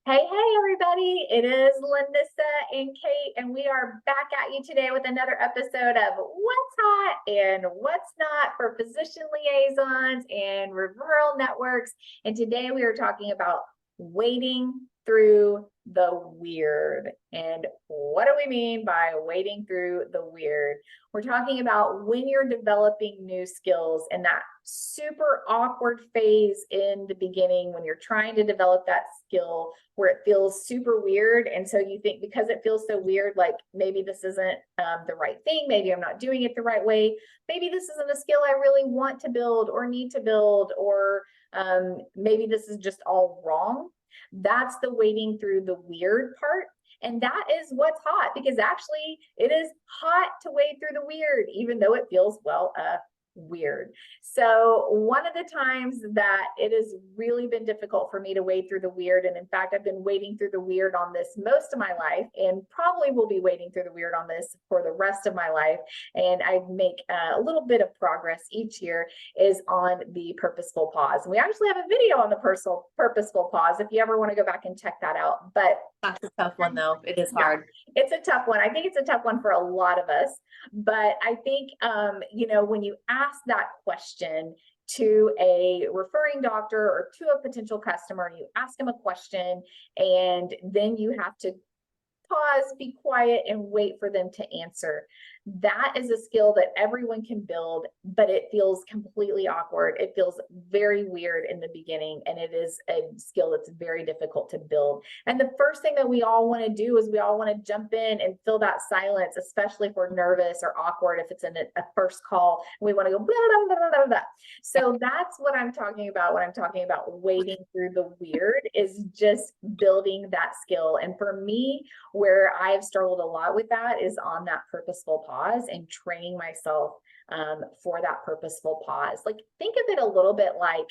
Hey, everybody. It is Lanissa and Kate, and we are back at you today with another episode of What's Hot and What's Not for Physician Liaisons and Referral Networks. And today we are talking about wading through the weird. And what do we mean by wading through the weird? We're talking about when you're developing new skills and that super awkward phase in the beginning when you're trying to develop that skill where it feels super weird. And so you think because it feels so weird, like maybe this isn't the right thing. Maybe I'm not doing it the right way. Maybe this isn't a skill I really want to build or need to build, or maybe this is just all wrong. That's the wading through the weird part. And that is what's hot, because actually it is hot to wade through the weird, even though it feels, weird. So one of the times that it has really been difficult for me to wade through the weird, and in fact, I've been wading through the weird on this most of my life, and probably will be wading through the weird on this for the rest of my life, and I make a little bit of progress each year, is on the purposeful pause. And we actually have a video on the purposeful pause if you ever want to go back and check that out. But that's a tough one, though. It is hard. It's a tough one. I think it's a tough one for a lot of us. But I think, when you ask that question to a referring doctor or to a potential customer, you ask them a question, and then you have to pause, be quiet, and wait for them to answer. That is a skill that everyone can build, but it feels completely awkward. It feels very weird in the beginning, and it is a skill that's very difficult to build. And the first thing that we all want to do is we all want to jump in and fill that silence, especially if we're nervous or awkward, if it's in a first call, and we want to go blah, blah, blah, blah, blah. So that's what I'm talking about when I'm talking about wading through the weird, is just building that skill. And for me, where I've struggled a lot with that is on that purposeful pause and training myself for that purposeful pause. Like, think of it a little bit like,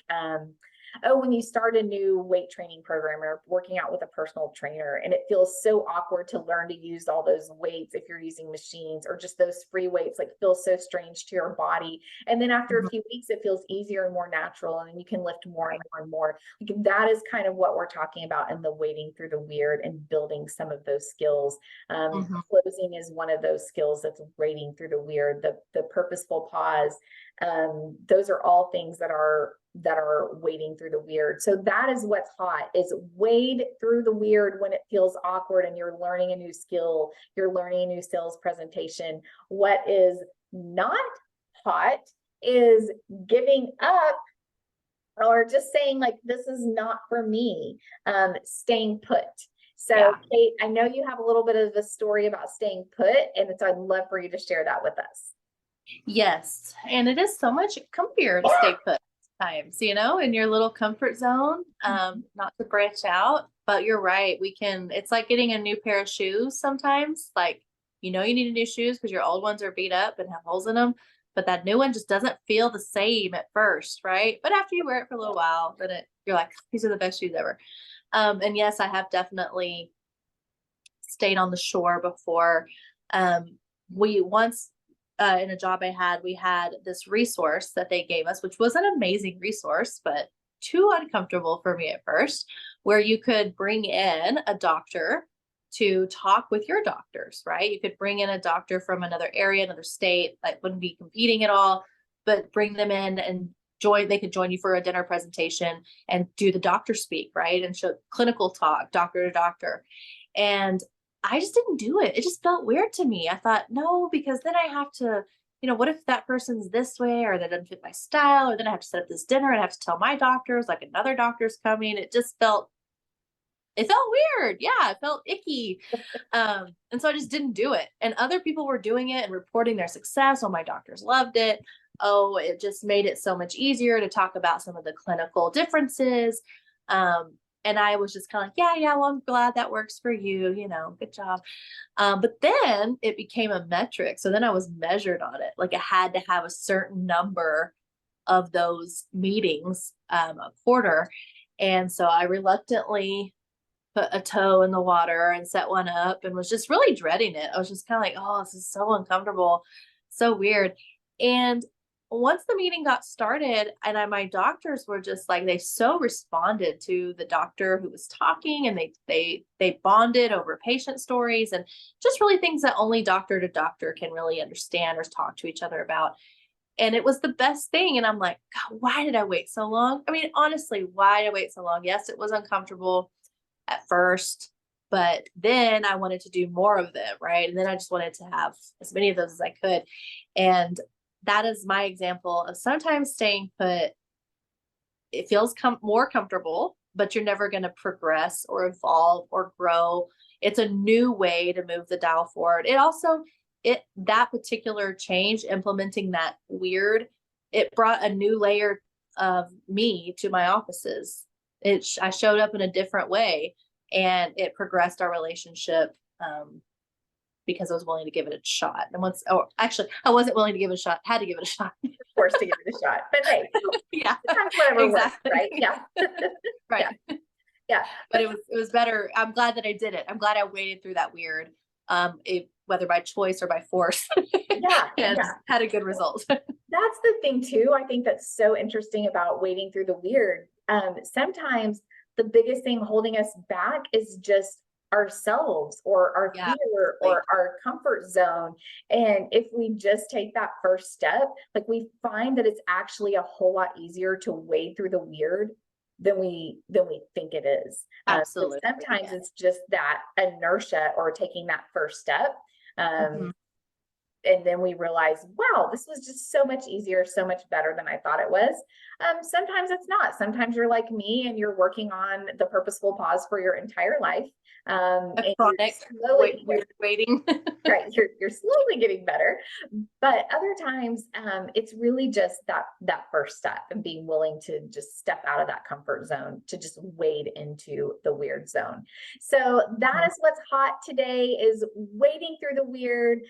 when you start a new weight training program or working out with a personal trainer, and it feels so awkward to learn to use all those weights if you're using machines, or just those free weights, like, feel so strange to your body. And then after a few weeks, it feels easier and more natural, and then you can lift more and more and more. Like, that is kind of what we're talking about in the wading through the weird and building some of those skills. Closing is one of those skills that's wading through the weird. The purposeful pause. Those are all things that are wading through the weird. So that is what's hot, is wade through the weird when it feels awkward and you're learning a new skill, you're learning a new sales presentation. What is not hot is giving up, or just saying, like, this is not for me, staying put. So yeah. Kate, I know you have a little bit of a story about staying put, and so I'd love for you to share that with us. Yes. And it is so much comfier to stay put times, in your little comfort zone, not to branch out. But you're right. It's like getting a new pair of shoes sometimes. Like, you need new shoes because your old ones are beat up and have holes in them. But that new one just doesn't feel the same at first, right? But after you wear it for a little while, then you're like, these are the best shoes ever. And yes, I have definitely stayed on the shore before. We once, in a job I had, we had this resource that they gave us, which was an amazing resource, but too uncomfortable for me at first, where you could bring in a doctor to talk with your doctors, right? You could bring in a doctor from another area, another state, that wouldn't be competing at all, but bring them in and they could join you for a dinner presentation and do the doctor speak, right? And show clinical talk, doctor to doctor. And I just didn't do it. It just felt weird to me. I thought, no, because then I have to, what if that person's this way, or that doesn't fit my style, or then I have to set up this dinner and I have to tell my doctors, like, another doctor's coming. It felt weird. Yeah, it felt icky. And so I just didn't do it. And other people were doing it and reporting their success. Oh, my doctors loved it. Oh, it just made it so much easier to talk about some of the clinical differences. And I was just kind of like, yeah, well, I'm glad that works for you, good job. But then it became a metric. So then I was measured on it. Like, I had to have a certain number of those meetings a quarter. And so I reluctantly put a toe in the water and set one up, and was just really dreading it. I was just kind of like, oh, this is so uncomfortable, so weird. And once the meeting got started and my doctors were just like, they so responded to the doctor who was talking, and they bonded over patient stories and just really things that only doctor to doctor can really understand or talk to each other about. And it was the best thing. And I'm like, God, why did I wait so long? I mean, honestly, why did I wait so long? Yes, it was uncomfortable at first, but then I wanted to do more of them, right? And then I just wanted to have as many of those as I could. And that is my example of sometimes staying put. It feels more comfortable, but you're never going to progress or evolve or grow. It's a new way to move the dial forward. It also, that particular change, implementing that weird, it brought a new layer of me to my offices. I showed up in a different way, and it progressed our relationship, because I was willing to give it a shot. And actually, I wasn't willing to give it a shot, had to give it a shot. Forced to give it a shot, but hey, Yeah, sometimes whatever exactly. works, right? Yeah. Right. Yeah. But it was better. I'm glad that I did it. I'm glad I waited through that weird, whether by choice or by force, Yeah. and Yeah. had a good result. That's the thing too. I think that's so interesting about wading through the weird. Sometimes the biggest thing holding us back is just ourselves or our Yeah, fear or our comfort zone. And if we just take that first step, like we find that it's actually a whole lot easier to wade through the weird than we think it is. But absolutely. sometimes Yeah. it's just that inertia or taking that first step. Mhm. And then we realize, wow, this was just so much easier, so much better than I thought it was. Sometimes it's not. Sometimes you're like me and you're working on the purposeful pause for your entire life. A And chronic weird waiting. right, you're slowly getting better. But other times, it's really just that first step and being willing to just step out of that comfort zone to just wade into the weird zone. So that is what's hot today, is wading through the weird,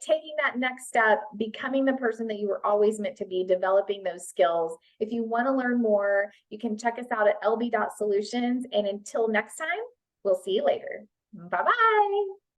taking that next step, becoming the person that you were always meant to be, developing those skills. If you want to learn more, you can check us out at lb.solutions. And until next time, we'll see you later. Bye-bye.